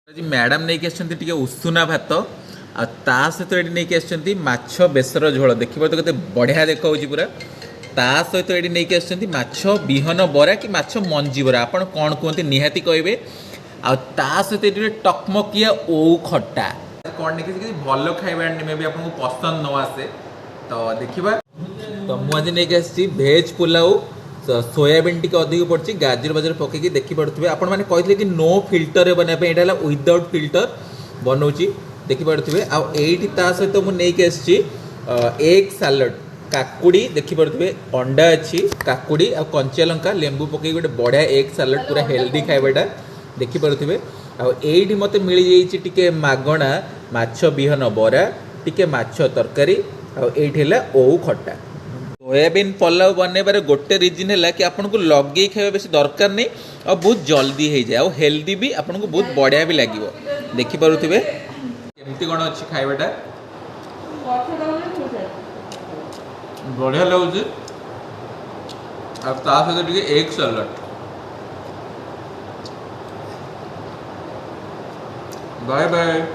आज मैडम नहीं आसती उषुना भात आ सहित ये नहीं आसती माछ बेसर झोल देखिए तो कते बढ़िया देखा पूरा ता सहित ये नहीं आसती माछ विहन बरा कि माछ मंजी बरा आपड़ कौन कहते निहाती कहे आ सहित ये टकमकिया ओउ खट्टा कौन नहीं भल खाଇବା मे भी आपको पसंद न आसे तो देखा तो मुझे नहीं आसी भेज पुलाव सोयाबीन टी अधिक पड़ी गाजर बाजर पकईकि देखिपे आपण मैंने कहते कि नो फिल्टर बनाई यहाँ विदाउट फिल्टर बनाऊँगी देखिपे आईटी सहित मुझे एग सालड काकुड़ी देखिपे अंडा अच्छी काकुड़ी आ कंचा लंका लेंबू पकई गोटे बढ़िया एग सालड पूरा हेल्दी खाइबाटा देखिपे आईटी मत मिल जाइए मागणा माछ विहन बरा टिके माछ तरकारी आईटी ओउ खट्टा सोयाबीन पलाव बनइबार गोटे रिजन है कि आपको लगे खावा बेस दरकार नहीं और बहुत जल्दी हो जाए और हेल्दी भी आपको बहुत बढ़िया भी लगे देखिपे केमती कौन अच्छी खाइबाटा बढ़िया लगुच सहित एग सालड बाय बाय।